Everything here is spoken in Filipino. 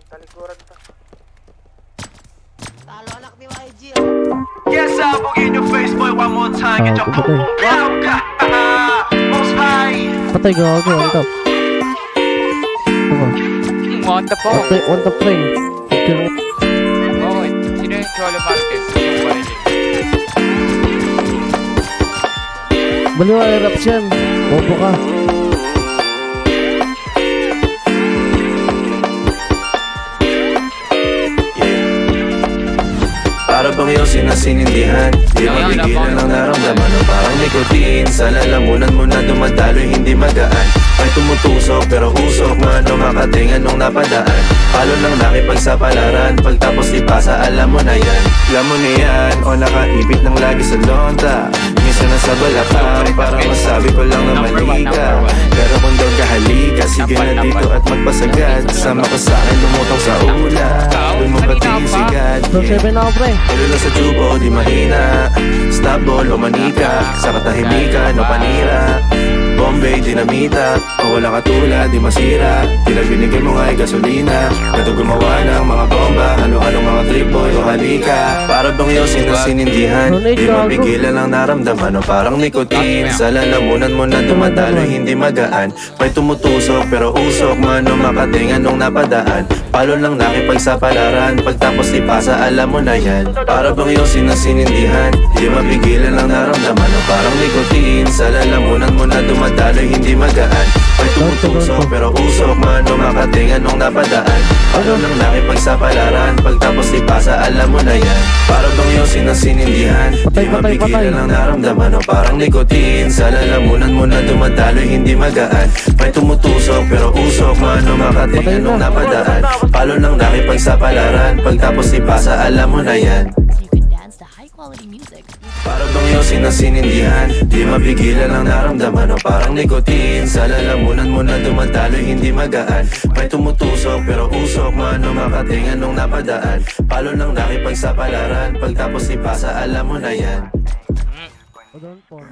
Talikuran to. Talo anak ni YG. Yes, I'll in your face, boy, one more time. Get your boom boom down. Most high. Patay gago, on top. On the phone. Patay, on top ring. Oo, sino yung Cholo Marquez? Yung Barilin. Baliw ay raps yan. Bobo ka. Para bang yung sinasinindihan, di mapigilan ang naramdaman o parang nikotin. Sa lalamunan mo na dumadaloy, hindi magaan. May tumutusok pero usok, mano makatingan nung napadaan. Palo lang nakipagsapalaran, pagtapos di pasa, alam mo na yan. Alam mo na yan, o nakaipit ng lagi sa lonta. Minsan nasa balakang, para masabi ko lang na mali ka. Pero kung daw kahalika, sige na dito at magpasagad. Sama ka sa akin, lumutong sa ula. Doon mo patinsigad. So 7 na ako pre. Tuloy lang sa tubo, di mahina. Stop ball o manika, sa katahimikan o panira. Bombay, dinamita, o walang katulad, di masira. Tila binigay mo nga'y gasolina. Gato gumawa ng mga bomba, halo-halong mga trip boy o halika. Para bang yung sinasinindihan, di mapigilan ang naramdaman o parang nikotin. Sa lalamunan mo na dumadaloy, hindi magaan. May tumutusok pero usok, mano makatingan nung napadaan. Palo lang nakipagsapalaran, pagtapos di pasa, alam mo na yan. Para bang yung sinasinindihan, di mapigilan ang naramdaman o parang nikotin. Sa lalamunan mo na dumadaloy, hindi magaan. May tumutusok pero usok, mano makatingan nung napadaan. Palo lang nakipagsapalaran, pagtapos di pasa, alam mo na yan. Para bang yung sinasinindihan, di mapigilan ang naramdaman o parang nikotin. Sa lalamunan mo na dumadaloy, hindi magaan. May tumutusok pero usok, mano makatingan nung napadaan. Palo lang nakipagsapalaran, pagtapos di pasa, alam mo na yan. So you can dance to high quality music. Para bang yung sinasinindihan, di mapigilan ang naramdaman o parang nikotin. Sa lalamunan mo na dumadaloy, hindi magaan. May tumutusok pero usok, mano makatingan nung napadaan. Palo lang nakipagsapalaran, pagtapos di pasa, alam mo na yan. O doon po.